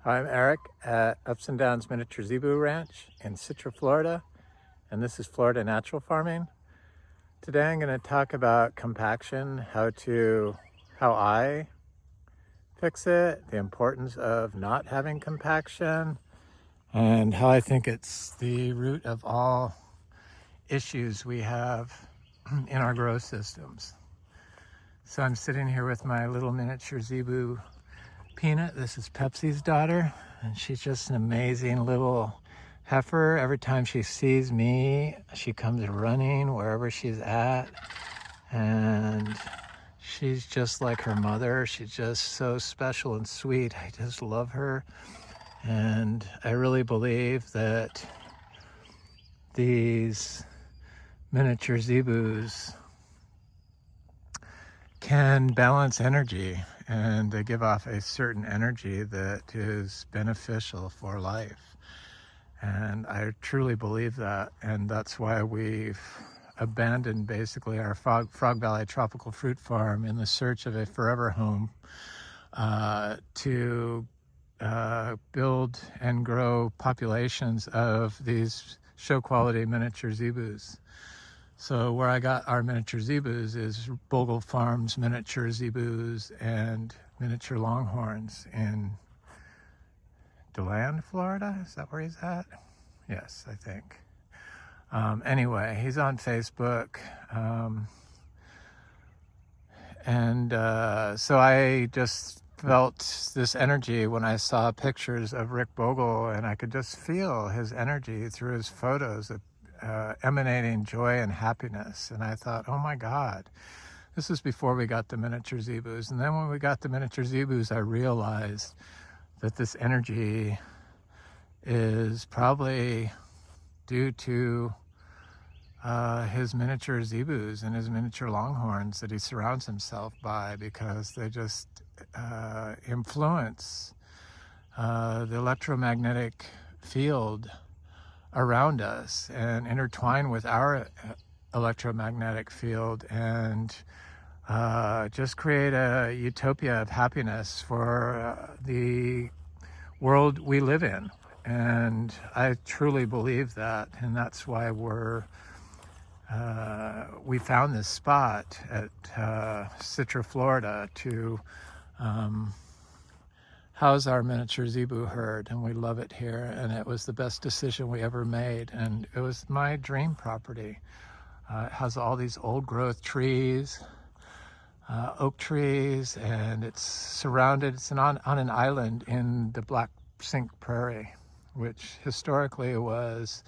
Hi, I'm Eric at Ups and Downs Miniature Zebu Ranch in Citra, Florida, and this is Florida Natural Farming. Today I'm going to talk about compaction, how I fix it, the importance of not having compaction, and how I think it's the root of all issues we have in our grow systems. So I'm sitting here with my little miniature zebu Peanut. This is Pepsi's daughter, and she's just an amazing little heifer. Every time she sees me, she comes running wherever she's at, and she's just like her mother. She's just so special and sweet. I just love her, and I really believe that these miniature zebus can balance energy, and they give off a certain energy that is beneficial for life. And I truly believe that, and that's why we've abandoned basically our Frog Valley Tropical Fruit Farm in the search of a forever home to build and grow populations of these show quality miniature zebus. So where I got our miniature zebus is Bogle Farms miniature zebus and miniature longhorns in DeLand, Florida. Is that where he's at? Yes, I think. Anyway, he's on Facebook. So I just felt this energy when I saw pictures of Rick Bogle, and I could just feel his energy through his photos of emanating joy and happiness. And I thought, oh my God, this was before we got the miniature zebus. And then when we got the miniature zebus, I realized that this energy is probably due to his miniature zebus and his miniature longhorns that he surrounds himself by, because they just influence the electromagnetic field around us and intertwine with our electromagnetic field, and just create a utopia of happiness for the world we live in. And I truly believe that, and that's why we found this spot at Citra, Florida, to house our miniature zebu herd, and we love it here, and it was the best decision we ever made, and it was my dream property. It has all these old growth trees, oak trees, and it's on an island in the Black Sink Prairie, which historically was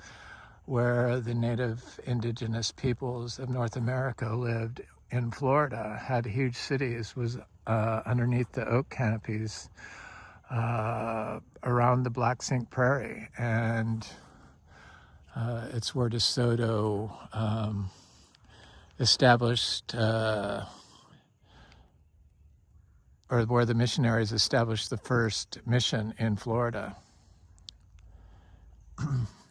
where the native indigenous peoples of North America lived in Florida, had huge cities, was underneath the oak canopies around the Black Sink Prairie. And it's where DeSoto established, or where the missionaries established the first mission in Florida.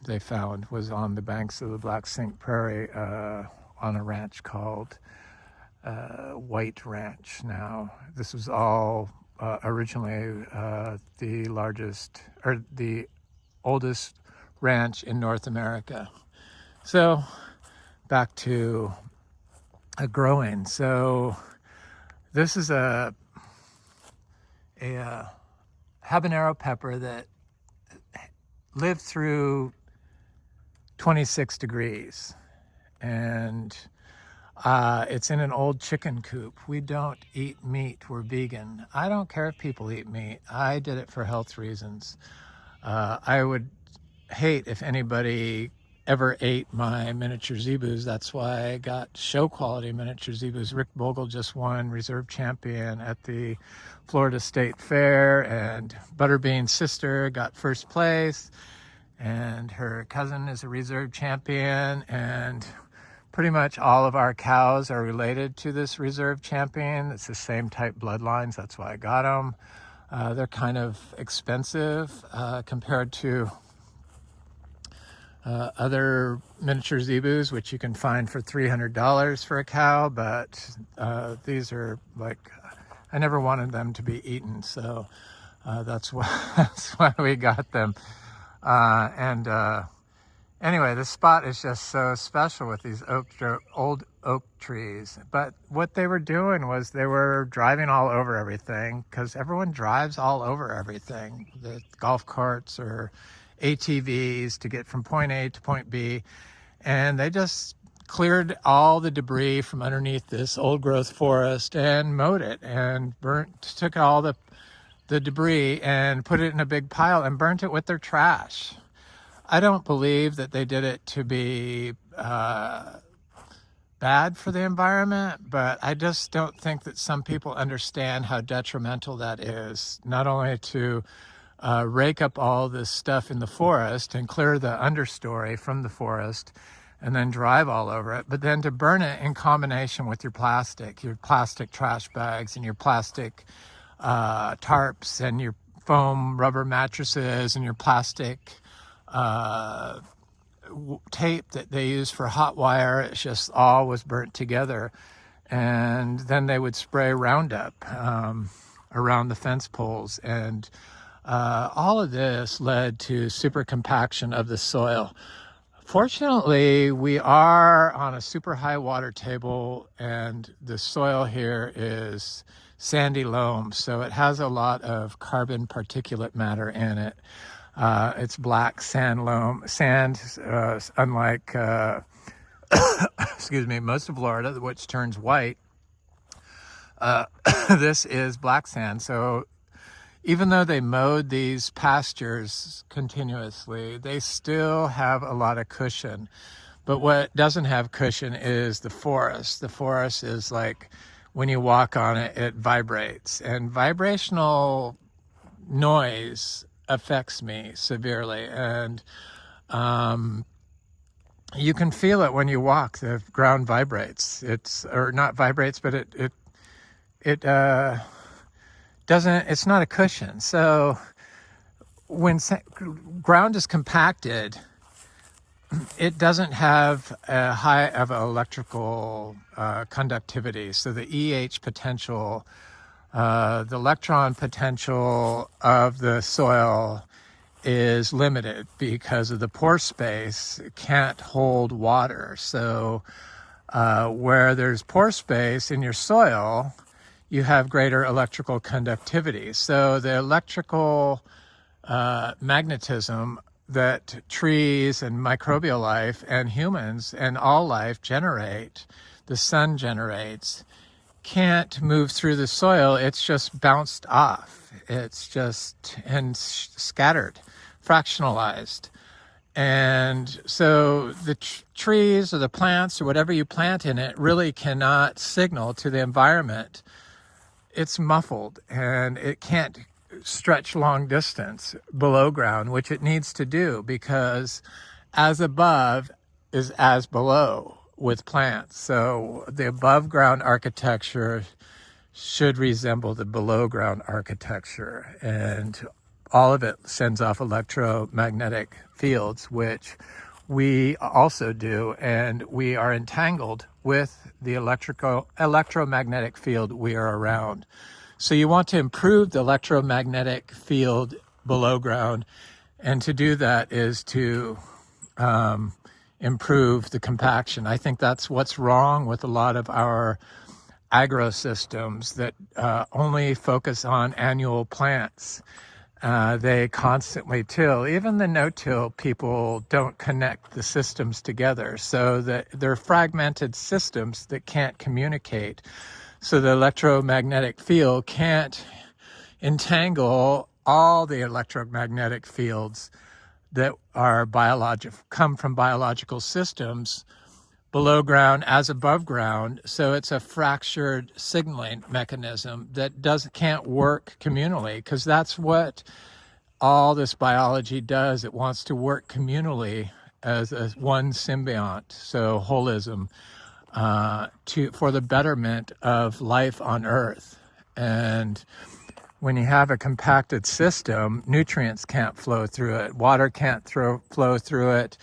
They found was on the banks of the Black Sink Prairie, on a ranch called White Ranch. Now, this was all originally the oldest ranch in North America. So back to growing. So this is a habanero pepper that lived through 26 degrees, and it's in an old chicken coop. We don't eat meat. We're vegan. I don't care if people eat meat. I did it for health reasons. I would hate if anybody ever ate my miniature zebus. That's why I got show quality miniature zebus. Rick Bogle just won reserve champion at the Florida State Fair, and Butterbean's sister got first place, and her cousin is a reserve champion, and pretty much all of our cows are related to this reserve champion. It's the same type bloodlines. That's why I got them. They're kind of expensive compared to other miniature zebus, which you can find for $300 for a cow, but these are like, I never wanted them to be eaten. So That's why that's why we got them. Anyway, this spot is just so special with these old oak trees. But what they were doing was they were driving all over everything, because everyone drives all over everything. The golf carts or ATVs to get from point A to point B. And they just cleared all the debris from underneath this old growth forest and mowed it and took all the debris and put it in a big pile and burnt it with their trash. I don't believe that they did it to be bad for the environment, but I just don't think that some people understand how detrimental that is, not only to rake up all this stuff in the forest and clear the understory from the forest and then drive all over it, but then to burn it in combination with your plastic trash bags and your plastic tarps and your foam rubber mattresses and your plastic tape that they use for hot wire. It's just all was burnt together. And then they would spray Roundup around the fence poles. And all of this led to super compaction of the soil. Fortunately, we are on a super high water table, and the soil here is sandy loam, so it has a lot of carbon particulate matter in it. It's black sand loam, unlike excuse me, most of Florida, which turns white. This is black sand. So even though they mowed these pastures continuously, they still have a lot of cushion. But what doesn't have cushion is the forest. The forest is like, when you walk on it, it vibrates. And vibrational noise affects me severely. And you can feel it when you walk. The ground vibrates. Or not vibrates, but it doesn't, it's not a cushion. So when ground is compacted, it doesn't have a high of electrical conductivity. So the EH potential, the electron potential of the soil is limited because of the pore space. It can't hold water. So where there's pore space in your soil, you have greater electrical conductivity. So the electrical magnetism that trees and microbial life and humans and all life generate, the sun generates, can't move through the soil. It's just bounced off. It's just scattered, fractionalized. And so the trees or the plants or whatever you plant in it really cannot signal to the environment. It's muffled, and it can't stretch long distance below ground, which it needs to do, because as above is as below with plants. So the above ground architecture should resemble the below ground architecture, and all of it sends off electromagnetic fields, which we also do, and we are entangled with the electromagnetic field we are around. So you want to improve the electromagnetic field below ground, and to do that is to improve the compaction. I think that's what's wrong with a lot of our agro systems that only focus on annual plants. They constantly till. Even the no-till people don't connect the systems together, so that they're fragmented systems that can't communicate. So the electromagnetic field can't entangle all the electromagnetic fields that are come from biological systems below ground as above ground. So it's a fractured signaling mechanism that can't work communally, because that's what all this biology does. It wants to work communally as one symbiont, so holism, for the betterment of life on Earth. And when you have a compacted system, nutrients can't flow through it, water can't flow through it,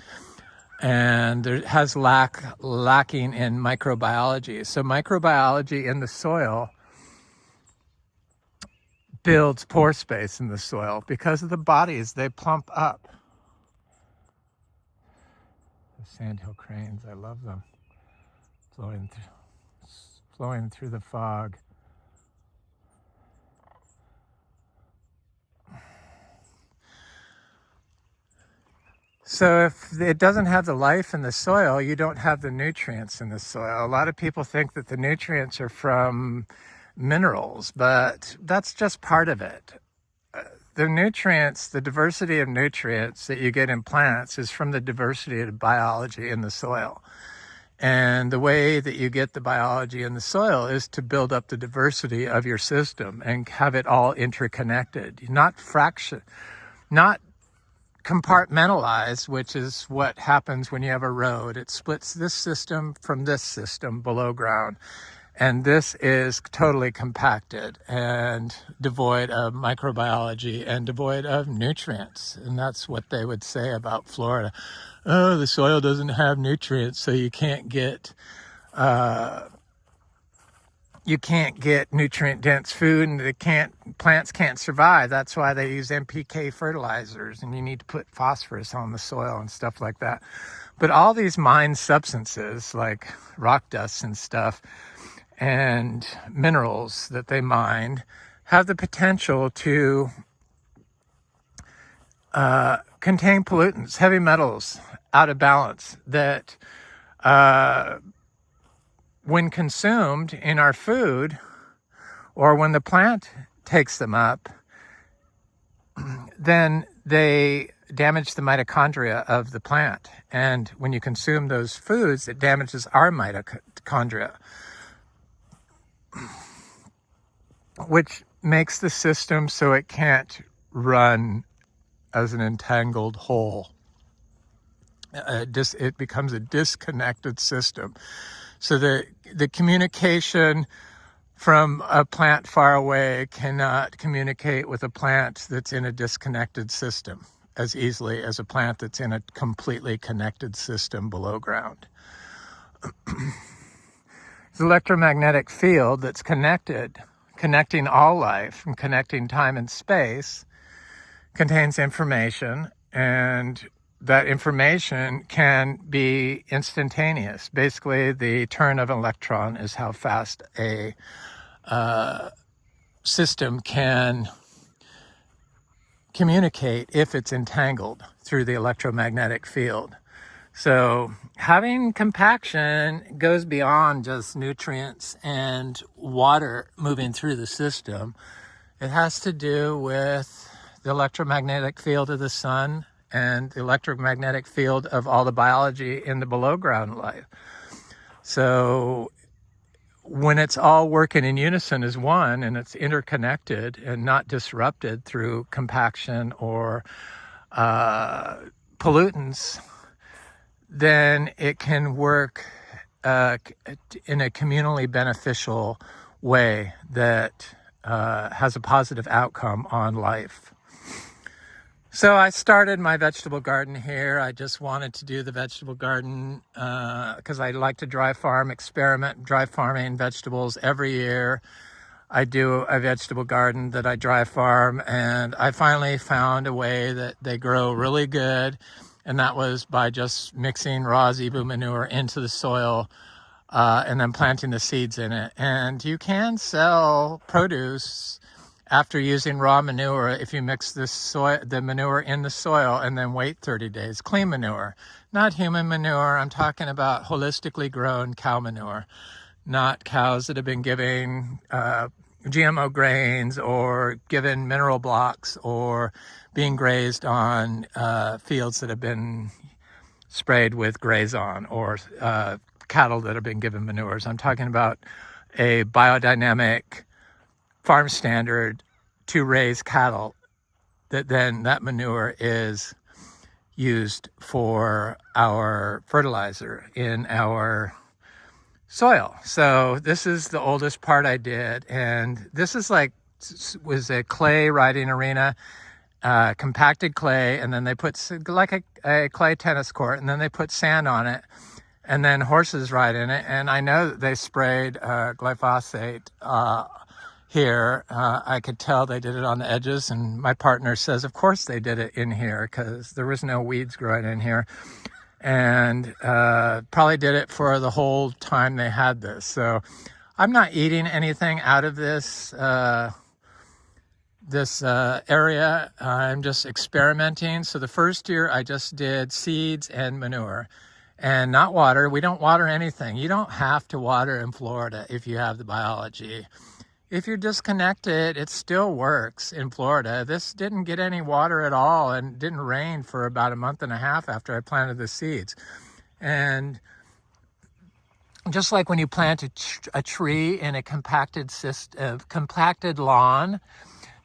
and it has lacking in microbiology. So microbiology in the soil builds pore space in the soil because of the bodies they plump up. The sandhill cranes, I love them, flowing through the fog. So if it doesn't have the life in the soil, you don't have the nutrients in the soil. A lot of people think that the nutrients are from minerals, but that's just part of it. The nutrients, the diversity of nutrients that you get in plants is from the diversity of biology in the soil. And the way that you get the biology in the soil is to build up the diversity of your system and have it all interconnected, not compartmentalized, which is what happens when you have a road. It splits this system from this system below ground. And this is totally compacted and devoid of microbiology and devoid of nutrients. And that's what they would say about Florida. Oh, the soil doesn't have nutrients, so you can't get nutrient-dense food, and plants can't survive. That's why they use NPK fertilizers, and you need to put phosphorus on the soil and stuff like that. But all these mined substances, like rock dust and stuff, and minerals that they mined, have the potential to contain pollutants, heavy metals, out of balance, that when consumed in our food, or when the plant takes them up, then they damage the mitochondria of the plant. And when you consume those foods, it damages our mitochondria, which makes the system so it can't run as an entangled whole. It becomes a disconnected system. So the communication from a plant far away cannot communicate with a plant that's in a disconnected system as easily as a plant that's in a completely connected system below ground. The electromagnetic field that's connecting all life and connecting time and space, contains information, and that information can be instantaneous. Basically, the turn of an electron is how fast a system can communicate if it's entangled through the electromagnetic field. So having compaction goes beyond just nutrients and water moving through the system. It has to do with the electromagnetic field of the sun and the electromagnetic field of all the biology in the below ground life. So when it's all working in unison as one, and it's interconnected and not disrupted through compaction or pollutants, then it can work in a communally beneficial way that has a positive outcome on life. So I started my vegetable garden here. I just wanted to do the vegetable garden because I like to dry farming vegetables every year. I do a vegetable garden that I dry farm, and I finally found a way that they grow really good, and that was by just mixing raw zebu manure into the soil and then planting the seeds in it. And you can sell produce after using raw manure if you mix the manure in the soil and then wait 30 days. Clean manure, not human manure. I'm talking about holistically grown cow manure, not cows that have been giving GMO grains or given mineral blocks or being grazed on fields that have been sprayed with Grazon, or cattle that have been given manures. I'm talking about a biodynamic farm standard to raise cattle that manure is used for our fertilizer in our soil. So this is the oldest part I did, and this was a clay riding arena, compacted clay, and then they put like a clay tennis court, and then they put sand on it, and then horses ride in it. And I know that they sprayed glyphosate here. I could tell they did it on the edges, and my partner says, of course they did it in here because there was no weeds growing in here. And probably did it for the whole time they had this. So I'm not eating anything out of this area. I'm just experimenting. So the first year I just did seeds and manure and not water. We don't water anything. You don't have to water in Florida if you have the biology. If you're disconnected, it still works in Florida. This didn't get any water at all and didn't rain for about a month and a half after I planted the seeds. And just like when you plant a tree in a compacted lawn,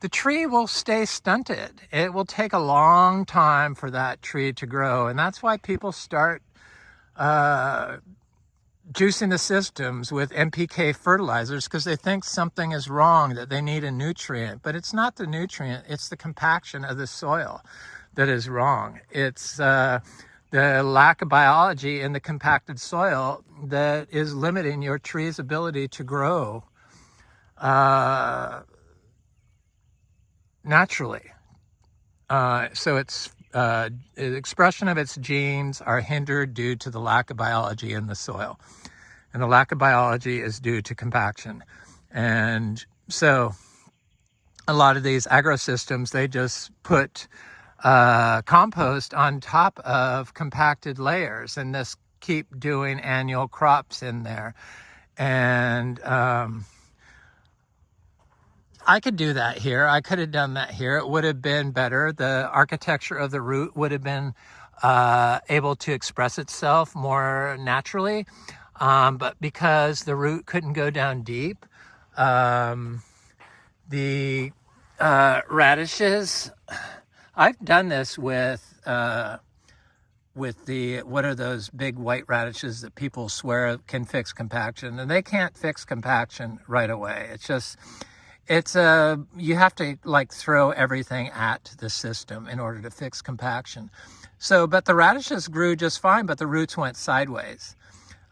the tree will stay stunted. It will take a long time for that tree to grow. And that's why people start juicing the systems with NPK fertilizers, because they think something is wrong, that they need a nutrient. But it's not the nutrient, it's the compaction of the soil that is wrong. It's the lack of biology in the compacted soil that is limiting your tree's ability to grow naturally. So it's the expression of its genes are hindered due to the lack of biology in the soil. And the lack of biology is due to compaction. And so a lot of these agrosystems, they just put compost on top of compacted layers and just keep doing annual crops in there. And I could do that here. I could have done that here. It would have been better. The architecture of the root would have been able to express itself more naturally. But because the root couldn't go down deep, the radishes, I've done this with the, what are those big white radishes that people swear can fix compaction, and they can't fix compaction right away. You have to like throw everything at the system in order to fix compaction. So, but the radishes grew just fine, but the roots went sideways.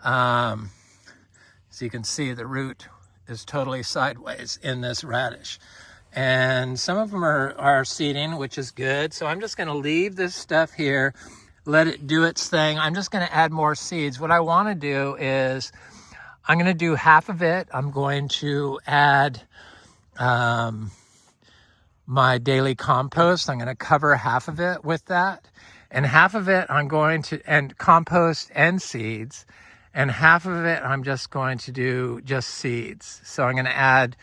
So you can see the root is totally sideways in this radish. And some of them are seeding, which is good. So I'm just going to leave this stuff here, let it do its thing. I'm just going to add more seeds. What I want to do is I'm going to do half of it. I'm going to add my daily compost. I'm going to cover half of it with that. And half of it I'm going to, and compost and seeds. And half of it I'm just going to do just seeds. So I'm going to add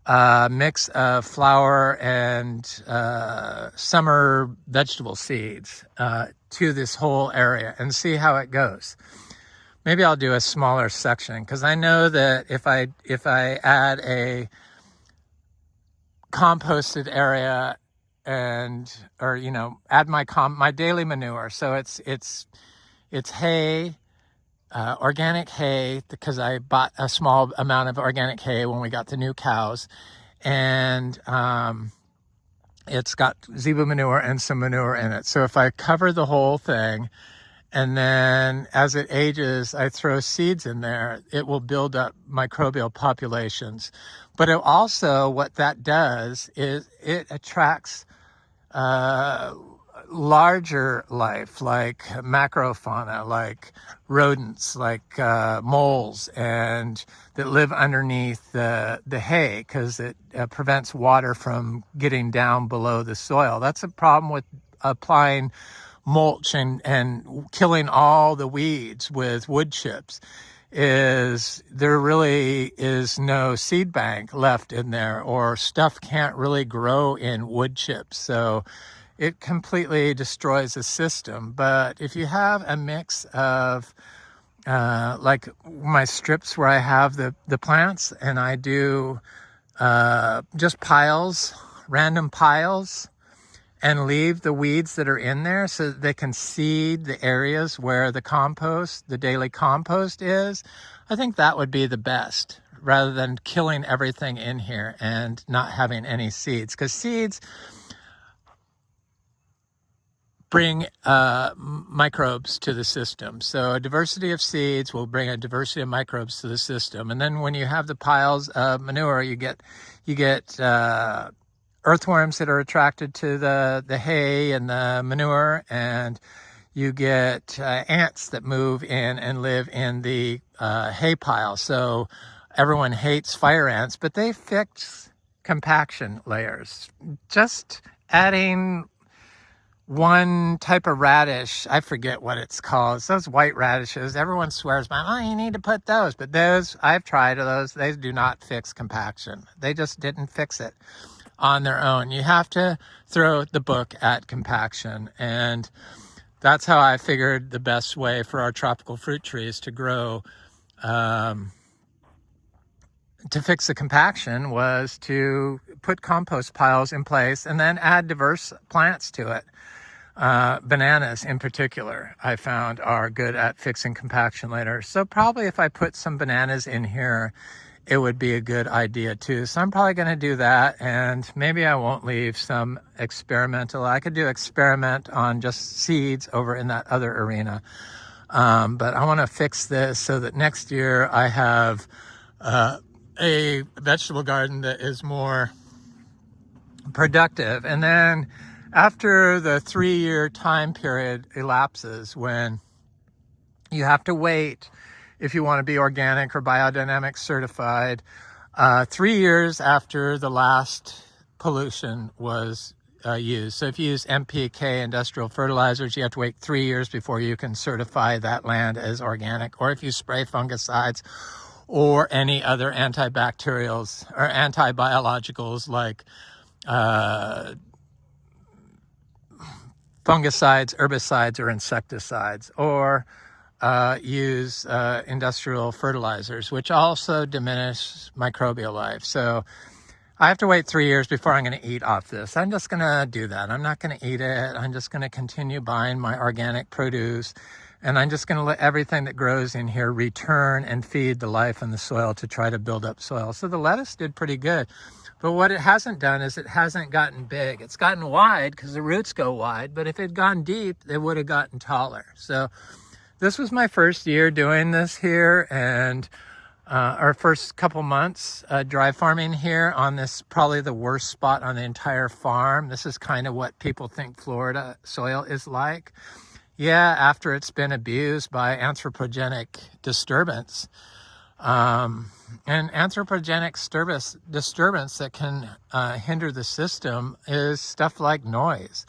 a mix of flower and summer vegetable seeds to this whole area and see how it goes. Maybe I'll do a smaller section, because I know that if I add a composted area or add my daily manure, so it's hay, organic hay, because I bought a small amount of organic hay when we got the new cows, and it's got zebu manure and some manure in it. So if I cover the whole thing, and then as it ages, I throw seeds in there, it will build up microbial populations. But it also, what that does is it attracts larger life, like macrofauna, like rodents, like moles, and that live underneath the hay, because it prevents water from getting down below the soil. That's a problem with applying mulch and killing all the weeds with wood chips, is there really is no seed bank left in there, or stuff can't really grow in wood chips. So it completely destroys the system. But if you have a mix of like my strips where I have the plants, and I do just piles, random piles, and leave the weeds that are in there so that they can seed the areas where the daily compost is, I think that would be the best, rather than killing everything in here and not having any seeds. Because seeds bring microbes to the system. So a diversity of seeds will bring a diversity of microbes to the system. And then when you have the piles of manure, you get earthworms that are attracted to the hay and the manure, and you get ants that move in and live in the hay pile. So everyone hates fire ants, but they fix compaction layers. Just adding one type of radish, I forget what it's called. It's those white radishes. Everyone swears by, oh, you need to put those. But those, I've tried those. They do not fix compaction. They just didn't fix it on their own. You have to throw the book at compaction. And that's how I figured the best way for our tropical fruit trees to grow, to fix the compaction, was to put compost piles in place and then add diverse plants to it. Bananas in particular, I found, are good at fixing compaction later. So probably if I put some bananas in here, it would be a good idea too. So I'm probably going to do that, and maybe I won't leave some experimental. I could do experiment on just seeds over in that other arena. But I want to fix this so that next year I have a vegetable garden that is more productive. And then after the 3-year time period elapses when you have to wait if you want to be organic or biodynamic certified, 3 years after the last pollution was used. So if you use NPK industrial fertilizers, you have to wait 3 years before you can certify that land as organic. Or if you spray fungicides or any other antibacterials or antibiologicals like fungicides, herbicides, or insecticides, or use industrial fertilizers, which also diminish microbial life. So I have to wait 3 years before I'm going to eat off this. I'm just going to do that. I'm not going to eat it. I'm just going to continue buying my organic produce, and I'm just going to let everything that grows in here return and feed the life in the soil to try to build up soil. So the lettuce did pretty good. But what it hasn't done is it hasn't gotten big. It's gotten wide because the roots go wide, but if it had gone deep, it would have gotten taller. So this was my first year doing this here, and our first couple months dry farming here on this, probably the worst spot on the entire farm. This is kind of what people think Florida soil is like. Yeah, after it's been abused by anthropogenic disturbance. And anthropogenic disturbance that can hinder the system is stuff like noise.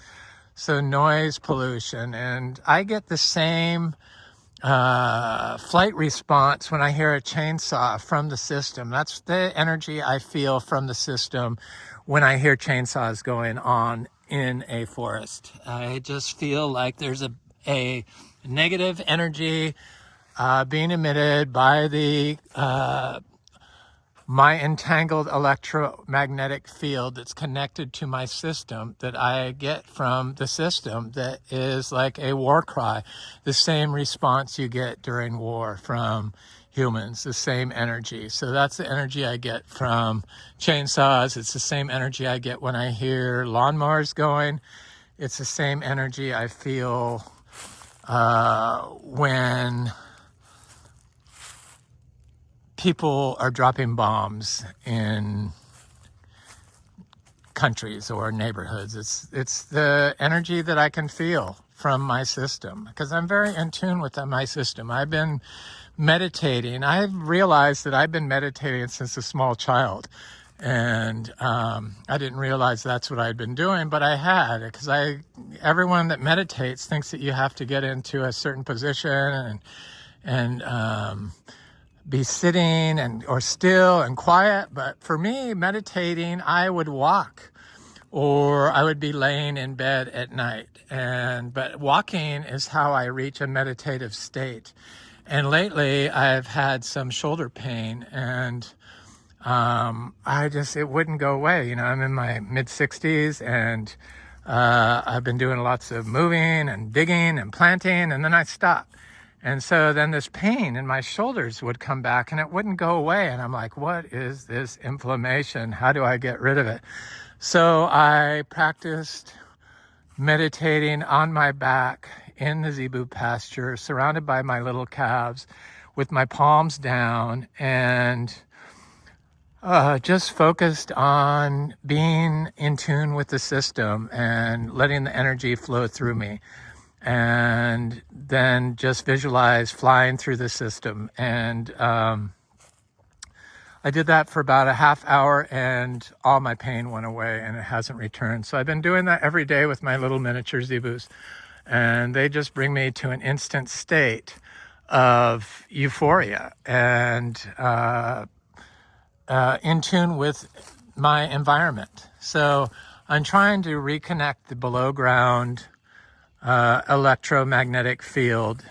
So noise pollution. And I get the same flight response when I hear a chainsaw from the system. That's the energy I feel from the system when I hear chainsaws going on in a forest. I just feel like there's a negative energy being emitted by the my entangled electromagnetic field that's connected to my system, that I get from the system, that is like a war cry. The same response you get during war from humans, the same energy. So that's the energy I get from chainsaws. It's the same energy I get when I hear lawnmowers going. It's the same energy I feel when people are dropping bombs in countries or neighborhoods. It's the energy that I can feel from my system, because I'm very in tune with my system. I've been meditating. I've realized that I've been meditating since a small child, and I didn't realize that's what I'd been doing, but I had, because everyone that meditates thinks that you have to get into a certain position and be sitting or still and quiet. But for me, meditating, I would walk, or I would be laying in bed at night. But walking is how I reach a meditative state. And lately I've had some shoulder pain, and it wouldn't go away. I'm in my mid 60s, and I've been doing lots of moving and digging and planting, and then I stopped. And so then this pain in my shoulders would come back, and it wouldn't go away. And I'm like, what is this inflammation? How do I get rid of it? So I practiced meditating on my back in the zebu pasture, surrounded by my little calves, with my palms down, and just focused on being in tune with the system and letting the energy flow through me. And then just visualize flying through the system. And I did that for about a half hour, and all my pain went away, and it hasn't returned. So I've been doing that every day with my little miniature zebus, and they just bring me to an instant state of euphoria and in tune with my environment. So I'm trying to reconnect the below ground electromagnetic field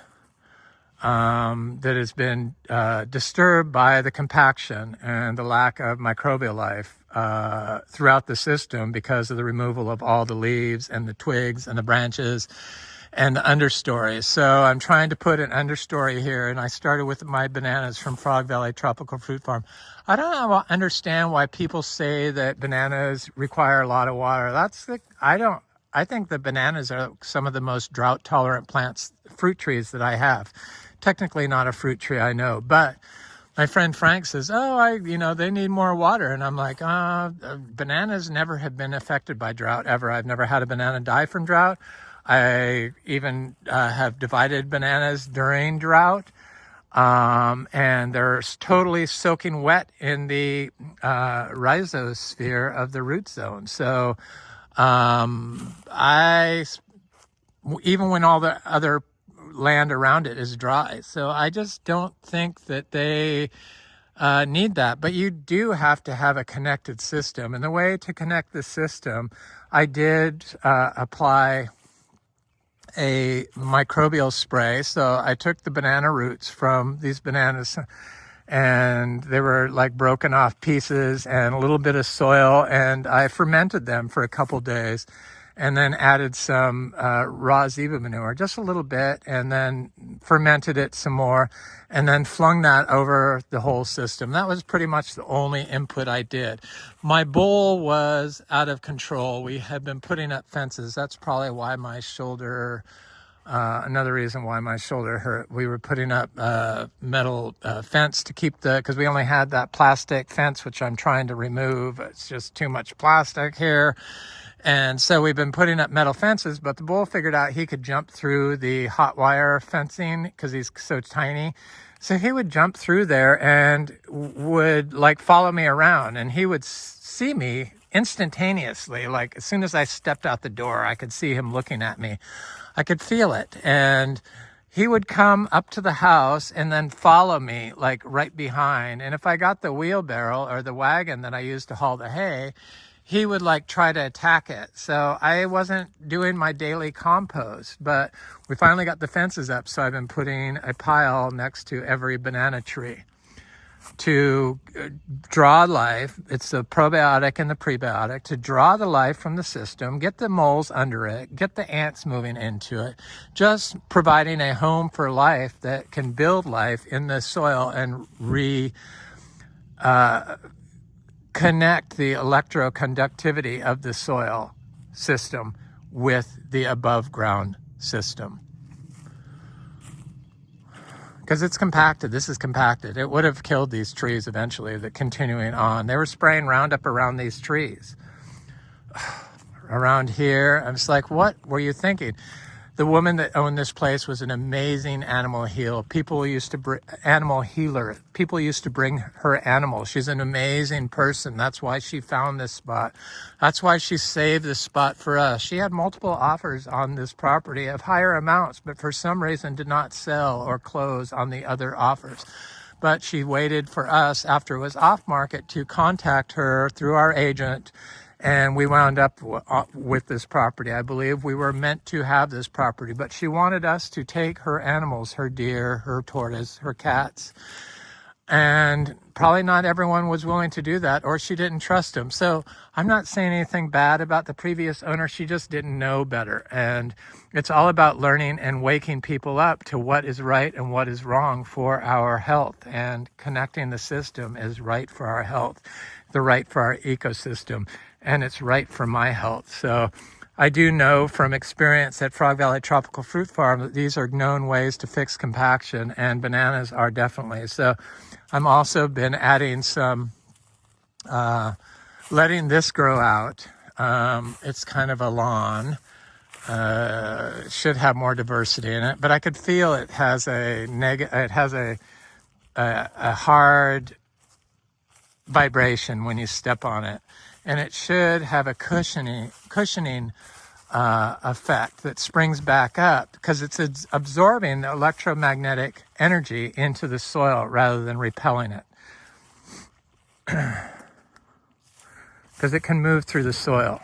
that has been disturbed by the compaction and the lack of microbial life throughout the system because of the removal of all the leaves and the twigs and the branches and the understory. So I'm trying to put an understory here, and I started with my bananas from Frog Valley Tropical Fruit Farm. I don't understand why people say that bananas require a lot of water. I think the bananas are some of the most drought tolerant fruit trees that I have. Technically not a fruit tree, I know, but my friend Frank says, they need more water. And I'm like, bananas never have been affected by drought ever. I've never had a banana die from drought. I even have divided bananas during drought. And they're totally soaking wet in the rhizosphere of the root zone. So even when all the other land around it is dry. So I just don't think that they need that. But you do have to have a connected system. And the way to connect the system, I did apply a microbial spray. So I took the banana roots from these bananas, and they were like broken off pieces and a little bit of soil, and I fermented them for a couple days, and then added some raw zebra manure, just a little bit, and then fermented it some more, and then flung that over the whole system. That was pretty much the only input I did. My bowl was out of control. We had been putting up fences. That's probably why my shoulder, another reason why my shoulder hurt. We were putting up metal fence to keep because we only had that plastic fence, which I'm trying to remove. It's just too much plastic here. And so we've been putting up metal fences, but the bull figured out he could jump through the hot wire fencing because he's so tiny. So he would jump through there and would like follow me around, and he would see me instantaneously. Like as soon as I stepped out the door, I could see him looking at me. I could feel it. And he would come up to the house and then follow me like right behind. And if I got the wheelbarrow or the wagon that I used to haul the hay, he would like try to attack it. So I wasn't doing my daily compost, but we finally got the fences up. So I've been putting a pile next to every banana tree to draw life. It's the probiotic and the prebiotic to draw the life from the system, get the moles under it, get the ants moving into it, just providing a home for life that can build life in the soil and connect the electroconductivity of the soil system with the above ground system. Because it's compacted. This is compacted. It would have killed these trees eventually, continuing on. They were spraying Roundup around these trees. Around here, I'm just like, what were you thinking? The woman that owned this place was an amazing animal healer. People used to bring her animals. She's an amazing person. That's why she found this spot. That's why she saved this spot for us. She had multiple offers on this property of higher amounts, but for some reason did not sell or close on the other offers. But she waited for us after it was off market to contact her through our agent. And we wound up with this property. I believe we were meant to have this property, but she wanted us to take her animals, her deer, her tortoise, her cats. And probably not everyone was willing to do that, or she didn't trust them. So I'm not saying anything bad about the previous owner. She just didn't know better. And it's all about learning and waking people up to what is right and what is wrong for our health. And connecting the system is right for our health, the right for our ecosystem. And it's right for my health. So I do know from experience at Frog Valley Tropical Fruit Farm that these are known ways to fix compaction, and bananas are definitely. So I'm also been adding some, letting this grow out. It's kind of a lawn. It should have more diversity in it, but I could feel it has a hard vibration when you step on it, and it should have a cushioning effect that springs back up because it's absorbing the electromagnetic energy into the soil rather than repelling it, because it can move through the soil.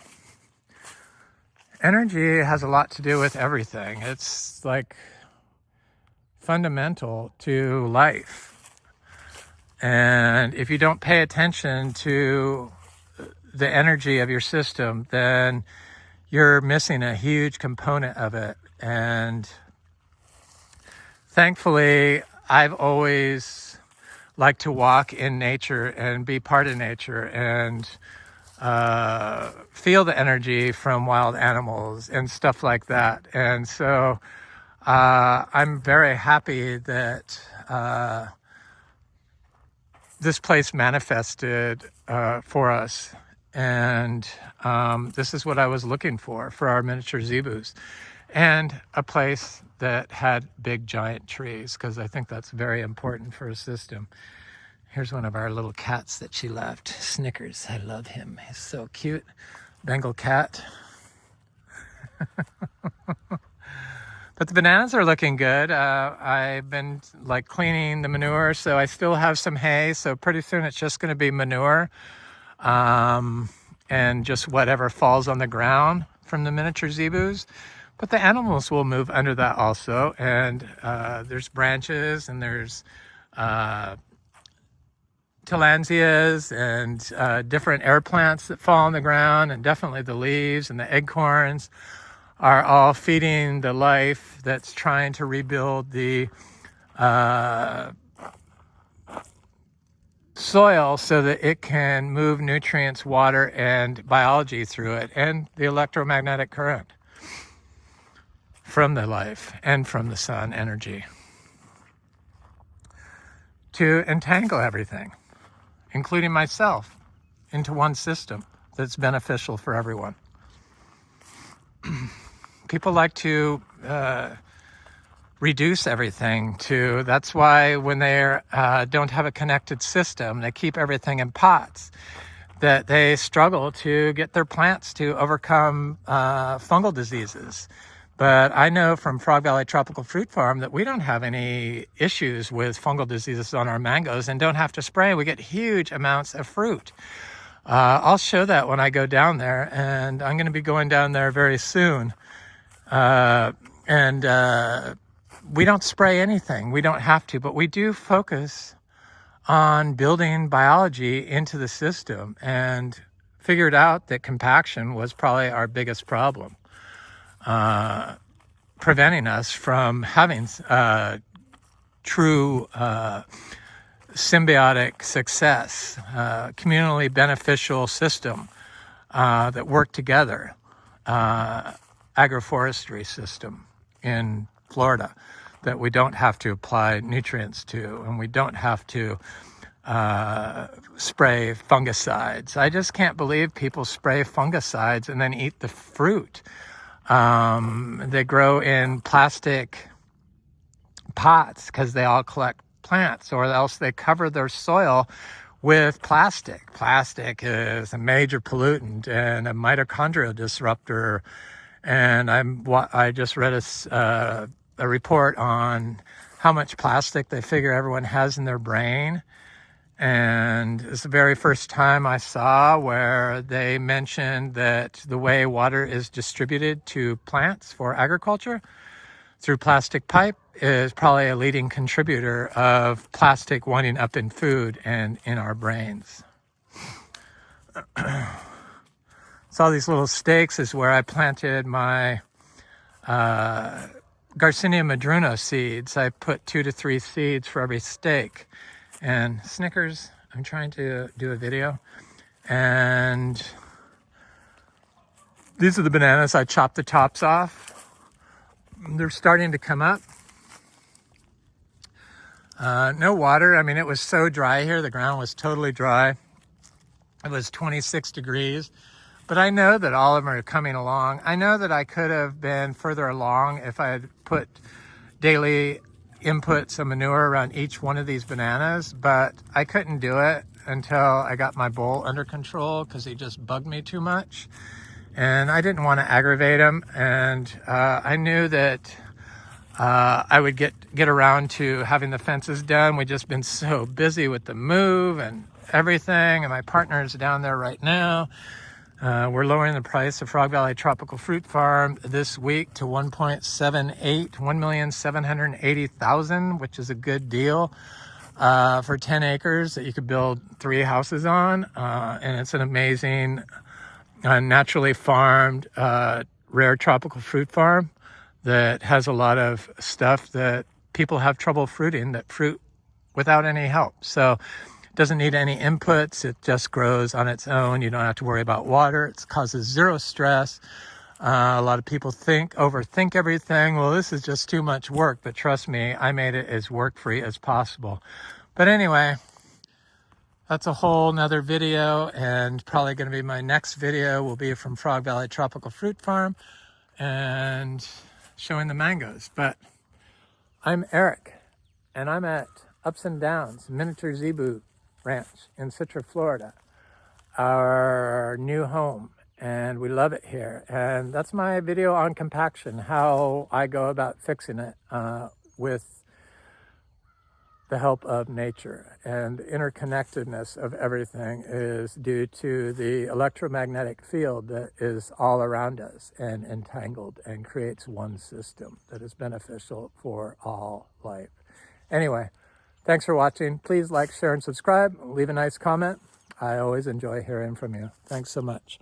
Energy has a lot to do with everything. It's like fundamental to life. And if you don't pay attention to the energy of your system, then you're missing a huge component of it. And thankfully, I've always liked to walk in nature and be part of nature and feel the energy from wild animals and stuff like that. And so I'm very happy that this place manifested for us. And this is what I was looking for our miniature zebus, and a place that had big giant trees, because I think that's very important for a system. Here's one of our little cats that she left, Snickers. I love him. He's so cute. Bengal cat. But the bananas are looking good. I've been like cleaning the manure, so I still have some hay. So pretty soon it's just going to be manure and just whatever falls on the ground from the miniature zebus. But the animals will move under that also. And there's branches, and there's tillandsias and different air plants that fall on the ground, and definitely the leaves and the acorns are all feeding the life that's trying to rebuild the soil so that it can move nutrients, water, and biology through it, and the electromagnetic current from the life and from the sun energy to entangle everything, including myself, into one system that's beneficial for everyone. People like to reduce everything to, that's why when they don't have a connected system, they keep everything in pots, that they struggle to get their plants to overcome fungal diseases. But I know from Frog Valley Tropical Fruit Farm that we don't have any issues with fungal diseases on our mangoes and don't have to spray. We get huge amounts of fruit. I'll show that when I go down there, and I'm going to be going down there very soon. We don't spray anything. We don't have to, but we do focus on building biology into the system, and figured out that compaction was probably our biggest problem, preventing us from having true symbiotic success, communally beneficial system that work together, agroforestry system in Florida that we don't have to apply nutrients to, and we don't have to spray fungicides. I just can't believe people spray fungicides and then eat the fruit. They grow in plastic pots because they all collect plants, or else they cover their soil with plastic. Plastic is a major pollutant and a mitochondrial disruptor. And I just read a report on how much plastic they figure everyone has in their brain. And it's the very first time I saw where they mentioned that the way water is distributed to plants for agriculture through plastic pipe is probably a leading contributor of plastic winding up in food and in our brains. So all these little stakes is where I planted my Garcinia madruna seeds. I put 2 to 3 seeds for every stake. And Snickers, I'm trying to do a video. And These are the bananas. I chopped the tops off. They're starting to come up. No water. I mean, it was so dry here. The ground was totally dry. It was 26 degrees. But I know that all of them are coming along. I know that I could have been further along if I had put daily inputs of manure around each one of these bananas, but I couldn't do it until I got my bull under control because he just bugged me too much. And I didn't want to aggravate him. And I knew that I would get around to having the fences done. We've just been so busy with the move and everything. And my partner's down there right now. We're lowering the price of Frog Valley Tropical Fruit Farm this week to 1.78, 1,780,000, which is a good deal for 10 acres that you could build 3 houses on. And it's an amazing, naturally farmed, rare tropical fruit farm that has a lot of stuff that people have trouble fruiting that fruit without any help. So it doesn't need any inputs. It just grows on its own. You don't have to worry about water. It causes zero stress. A lot of people overthink everything. Well, this is just too much work, but trust me, I made it as work-free as possible. But anyway, that's a whole nother video, and probably going to be my next video will be from Frog Valley Tropical Fruit Farm and showing the mangoes. But I'm Eric, and I'm at Ups and Downs Miniature Zebu Ranch in Citra, Florida, our new home, and we love it here. And that's my video on compaction, how I go about fixing it with the help of nature. And the interconnectedness of everything is due to the electromagnetic field that is all around us and entangled and creates one system that is beneficial for all life. Anyway, thanks for watching. Please like, share, and subscribe. Leave a nice comment. I always enjoy hearing from you. Thanks so much.